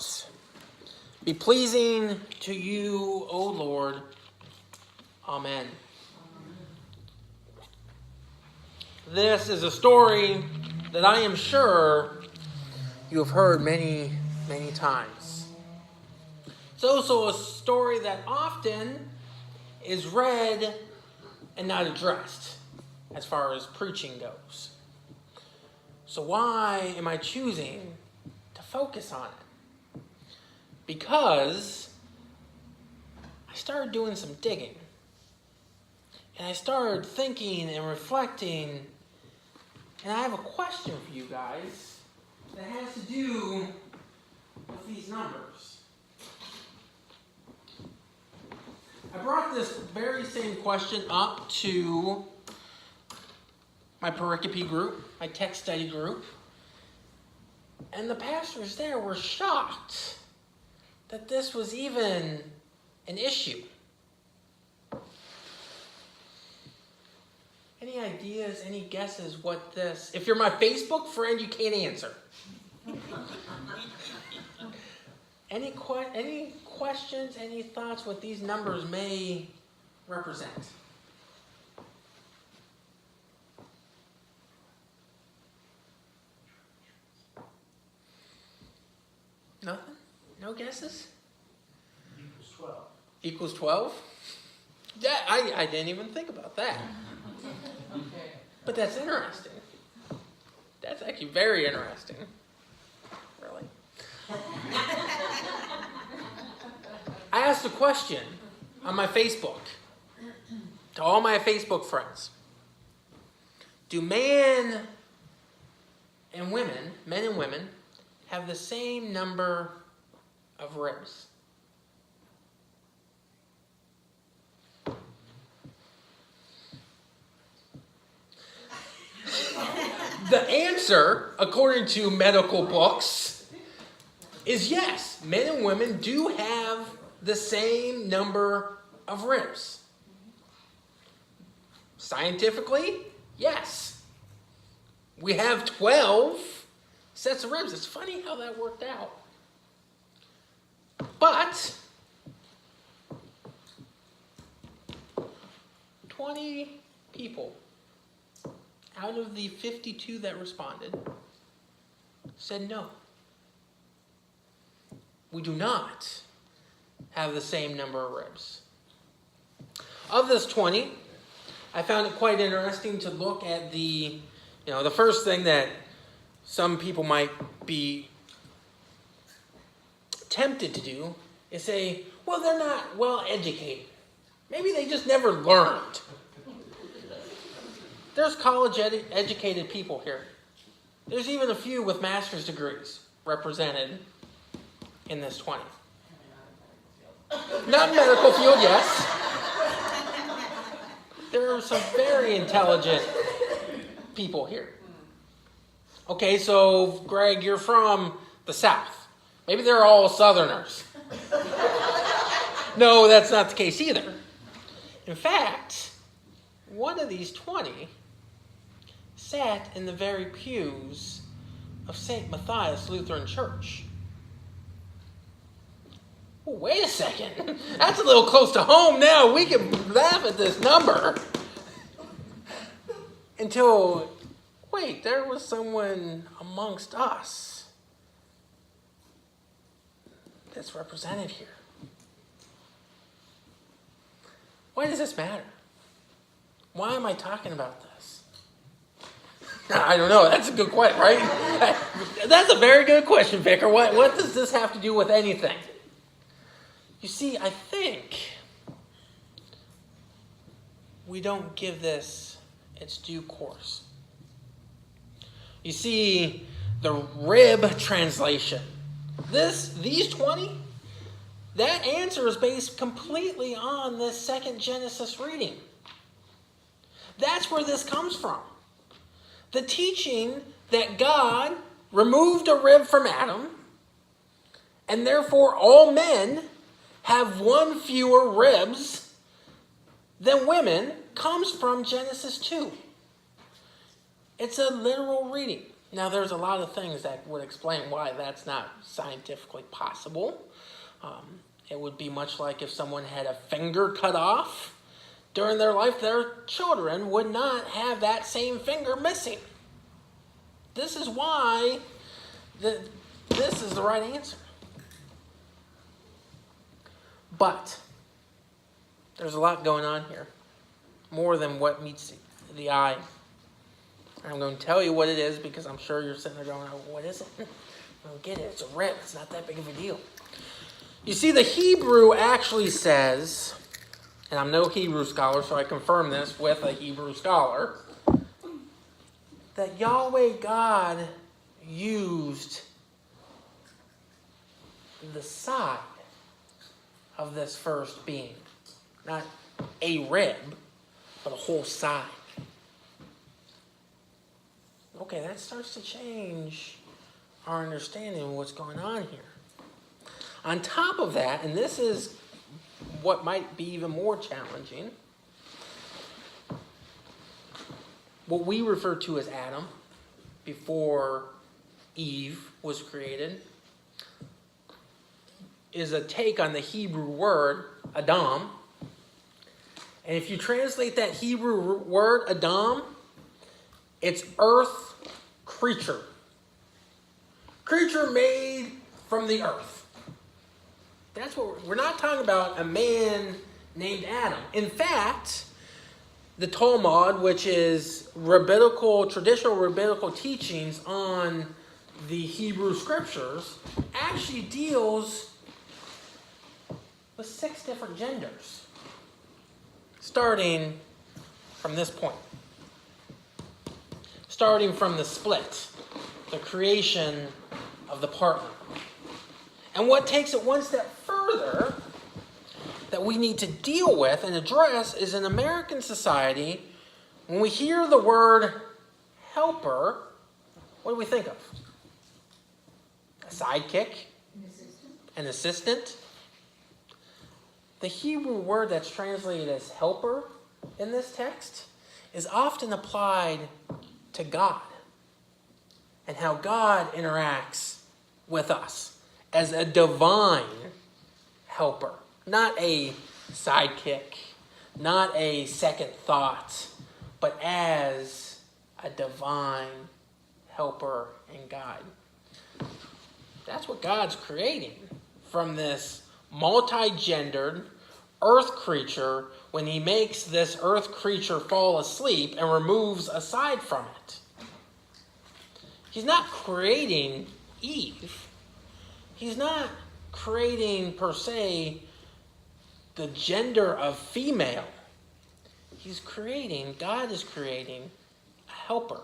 words be pleasing to you, O Lord. Amen. This is a story that I am sure you have heard many, many times. It's also a story that often is read and not addressed as far as preaching goes. So why am I choosing to focus on it? Because I started doing some digging. And I started thinking and reflecting. And I have a question for you guys that has to do with these numbers. I brought this very same question up to my pericope group, my text study group. And the pastors there were shocked that this was even an issue. Any ideas, any guesses what this... If you're my Facebook friend, you can't answer. Any questions, any thoughts what these numbers may represent? Nothing? No guesses? Equals 12. Equals 12? Yeah, I didn't even think about that. But that's interesting. That's actually very interesting. Really. I asked a question on my Facebook to all my Facebook friends. Do men and women, have the same number of ribs? The answer, according to medical books, is yes. Men and women do have the same number of ribs. Scientifically, yes. We have 12 sets of ribs. It's funny how that worked out. But 20 people out of the 52 that responded said no. We do not have the same number of ribs. Of this 20, I found it quite interesting to look at the first thing that some people might be tempted to do is say, well, they're not well educated. Maybe they just never learned. There's college-educated people here. There's even a few with master's degrees represented in this 20. Not medical field, yes. There are some very intelligent people here. Okay, so Greg, you're from the South. Maybe they're all Southerners. No, that's not the case either. In fact, one of these 20 sat in the very pews of St. Matthias Lutheran Church. Oh, wait a second. That's a little close to home now. We can laugh at this number. Until, wait, there was someone amongst us that's represented here. Why does this matter? Why am I talking about this? I don't know. That's a good question, right? That's a very good question, Vicar. What does this have to do with anything? You see, I think we don't give this its due course. You see, the rib translation. These 20, that answer is based completely on this second Genesis reading. That's where this comes from. The teaching that God removed a rib from Adam, and therefore all men have one fewer ribs than women, comes from Genesis 2. It's a literal reading. Now, there's a lot of things that would explain why that's not scientifically possible. It would be much like if someone had a finger cut off during their life, their children would not have that same finger missing. This is why this is the right answer. But there's a lot going on here, more than what meets the eye. I'm going to tell you what it is because I'm sure you're sitting there going, oh, what is it? I don't get it. It's a rib. It's not that big of a deal. You see, the Hebrew actually says, and I'm no Hebrew scholar, so I confirm this with a Hebrew scholar, that Yahweh God used the side of this first being. Not a rib, but a whole side. Okay, that starts to change our understanding of what's going on here. On top of that, and this is what might be even more challenging, what we refer to as Adam before Eve was created is a take on the Hebrew word Adam. And if you translate that Hebrew word Adam, it's earth creature. Creature made from the earth. That's what we're not talking about a man named Adam. In fact, the Talmud, which is traditional rabbinical teachings on the Hebrew scriptures, actually deals with 6 different genders, starting from this point. Starting from the split, the creation of the partner. And what takes it one step further that we need to deal with and address is in American society, when we hear the word helper, what do we think of? A sidekick? An assistant? The Hebrew word that's translated as helper in this text is often applied to God and how God interacts with us as a divine helper, not a sidekick, not a second thought, but as a divine helper and guide. That's what God's creating from this multi-gendered earth creature when he makes this earth creature fall asleep and removes a side from it. He's not creating Eve. He's not creating, per se, the gender of female. God is creating a helper,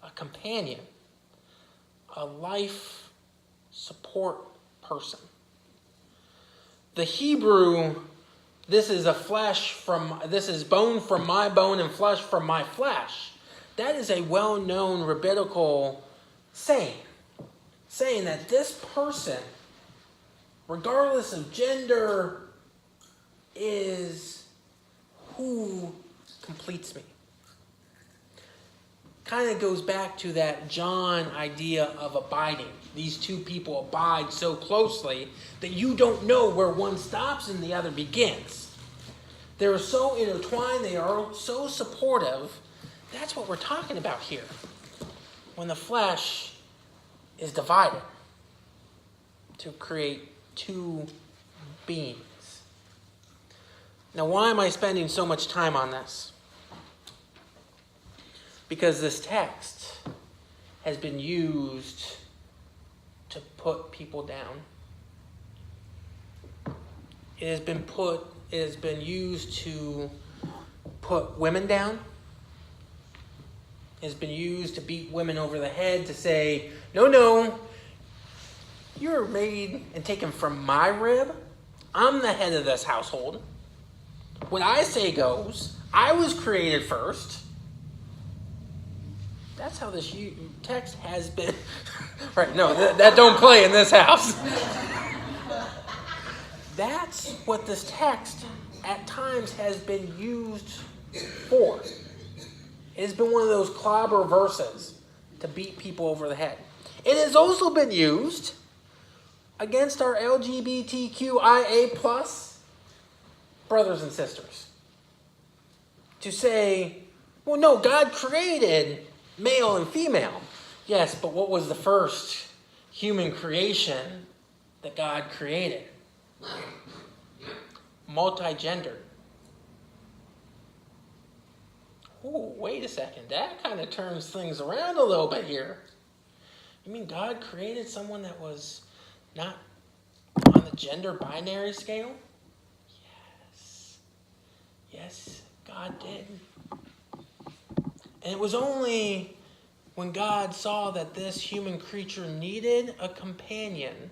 a companion, a life support person. The Hebrew, this is bone from my bone and flesh from my flesh. That is a well-known rabbinical saying that this person, regardless of gender, is who completes me. Kind of goes back to that John idea of abiding. These two people abide so closely that you don't know where one stops and the other begins. They're so intertwined, they are so supportive. That's what we're talking about here. When the flesh is divided to create two beings. Now, why am I spending so much time on this? Because this text has been used to put people down. It has been used to put women down. It has been used to beat women over the head, to say, no, you're made and taken from my rib. I'm the head of this household. What I say goes. I was created first. That's how this text has been. Right, no, that don't play in this house. That's what this text at times has been used for. It has been one of those clobber verses to beat people over the head. It has also been used against our LGBTQIA plus brothers and sisters. To say, well, no, God created male and female. Yes, but what was the first human creation that God created? Multi-gendered. Oh, wait a second. That kind of turns things around a little bit here. You mean God created someone that was not on the gender binary scale? Yes. Yes, God did. And it was only when God saw that this human creature needed a companion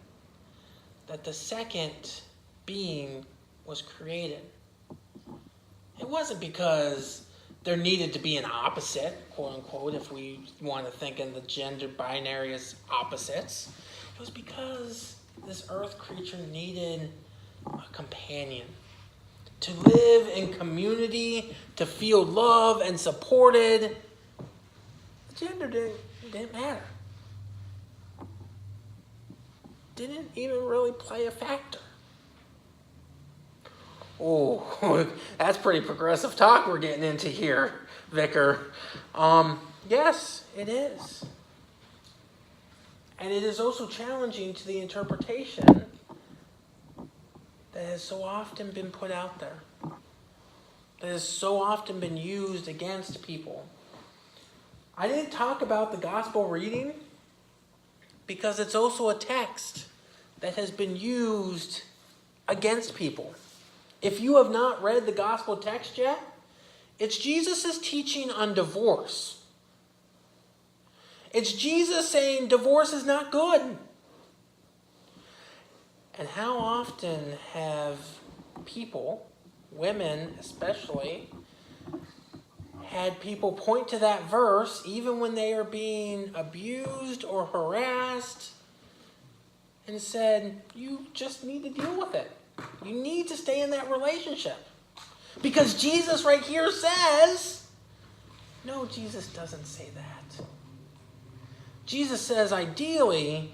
that the second being was created. It wasn't because there needed to be an opposite, quote unquote, if we want to think in the gender binary as opposites. It was because this earth creature needed a companion to live in community, to feel loved and supported. The gender didn't matter. Didn't even really play a factor. Oh, that's pretty progressive talk we're getting into here, Vicar. Yes, it is. And it is also challenging to the interpretation that has so often been put out there, that has so often been used against people. I didn't talk about the gospel reading because it's also a text that has been used against people. If you have not read the gospel text yet, it's Jesus' teaching on divorce. It's Jesus saying divorce is not good. And how often have people, women especially, had people point to that verse even when they are being abused or harassed and said, you just need to deal with it. You need to stay in that relationship. Because Jesus right here says, no, Jesus doesn't say that. Jesus says, ideally,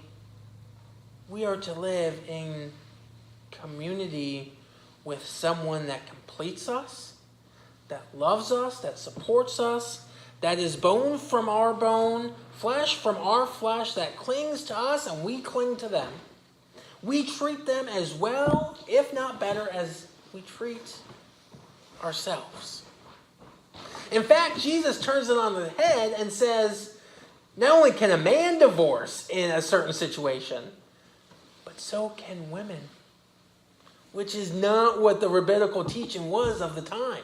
we are to live in community with someone that completes us, that loves us, that supports us, that is bone from our bone, flesh from our flesh, that clings to us and we cling to them. We treat them as well, if not better, as we treat ourselves. In fact, Jesus turns it on the head and says, not only can a man divorce in a certain situation, but so can women, which is not what the rabbinical teaching was of the time.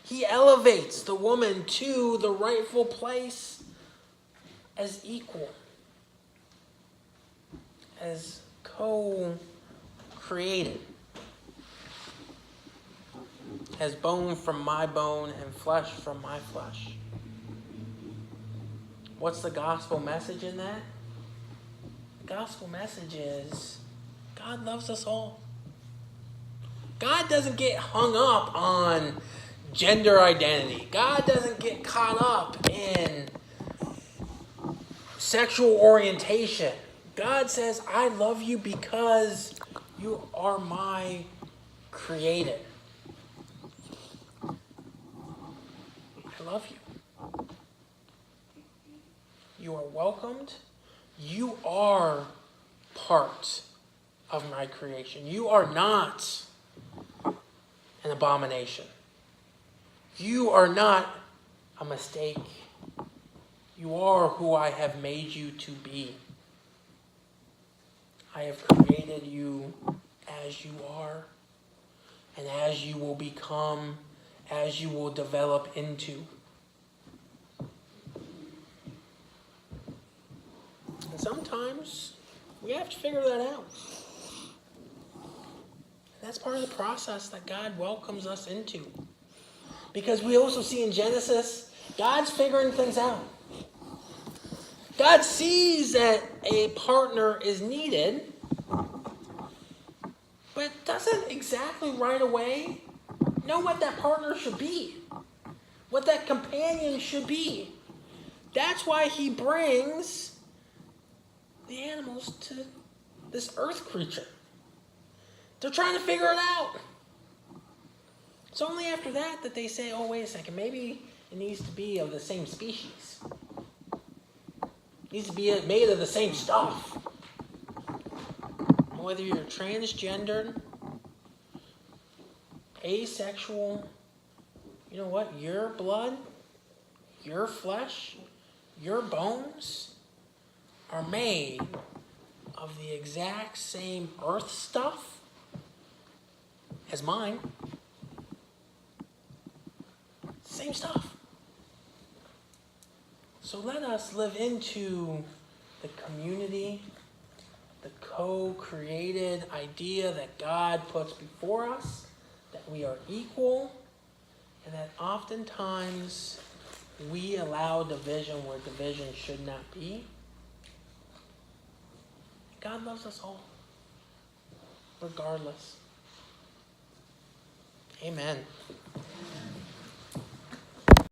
He elevates the woman to the rightful place as equal, as co-created, as bone from my bone and flesh from my flesh. What's the gospel message in that? The gospel message is God loves us all. God doesn't get hung up on gender identity. God doesn't get caught up in sexual orientation. God says, I love you because you are my created. I love you. You are welcomed. You are part of my creation. You are not an abomination. You are not a mistake. You are who I have made you to be. I have created you as you are, and as you will become, as you will develop into. And sometimes we have to figure that out. And that's part of the process that God welcomes us into. Because we also see in Genesis, God's figuring things out. God sees that a partner is needed, but doesn't exactly right away know what that partner should be, what that companion should be. That's why he brings the animals to this earth creature. They're trying to figure it out. It's only after that that they say, oh, wait a second, maybe it needs to be of the same species. It needs to be made of the same stuff. Whether you're transgendered, asexual, you know what? Your blood, your flesh, your bones are made of the exact same earth stuff as mine. Same stuff. So let us live into the community, the co-created idea that God puts before us, that we are equal, and that oftentimes we allow division where division should not be. God loves us all, regardless. Amen.